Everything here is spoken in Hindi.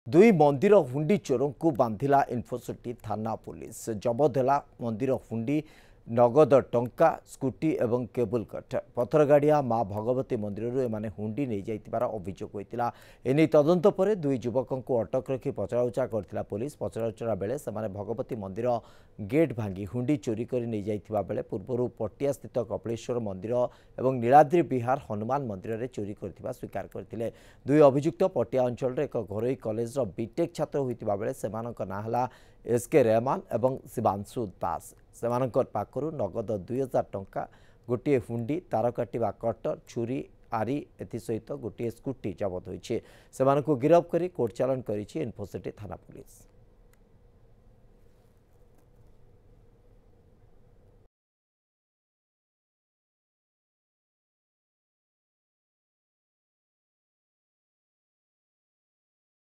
दुई मंदिर हुंडी चोरों को बांधिला इन्फोसिटी थाना पुलिस जबत है मंदिर हुंडी नगद टंका स्कूटी एवं केबुल कट पथरगाड़िया माँ भगवती मंदिर एमाने हुंडी नहीं जाइतिबार अभियोग होता एने तदंत पर दुई युवकों को अटक रखी पचराउचा करथिला पुलिस पचराउचरा बेले सेमाने भगवती मंदिर गेट भांगी हुंडी चोरी कर नहीं जाइतिबा बेले पूर्व पटिया स्थित कपिलेश्वर मंदिर एवं नीलाद्री विहार हनुमान मंदिर में चोरी करथिबा स्वीकार करथिले। दुई अभियुक्त पटिया अंचल एक घरोई कॉलेज बीटेक छात्र होइतिबा बेले सेमानक नाम हला एसके रहमान एवं शिवांशु दास सेमानकर पाखरु नगद 2000 टंका गोटे हुंडी तार काटिबा कटर छुरी आरी एथि सहित गोटे स्कूटी जबत होइछे। सेमानकु गिरफ करी कोर्ट चालान करिछि इन्फोसिटी थाना पुलिस।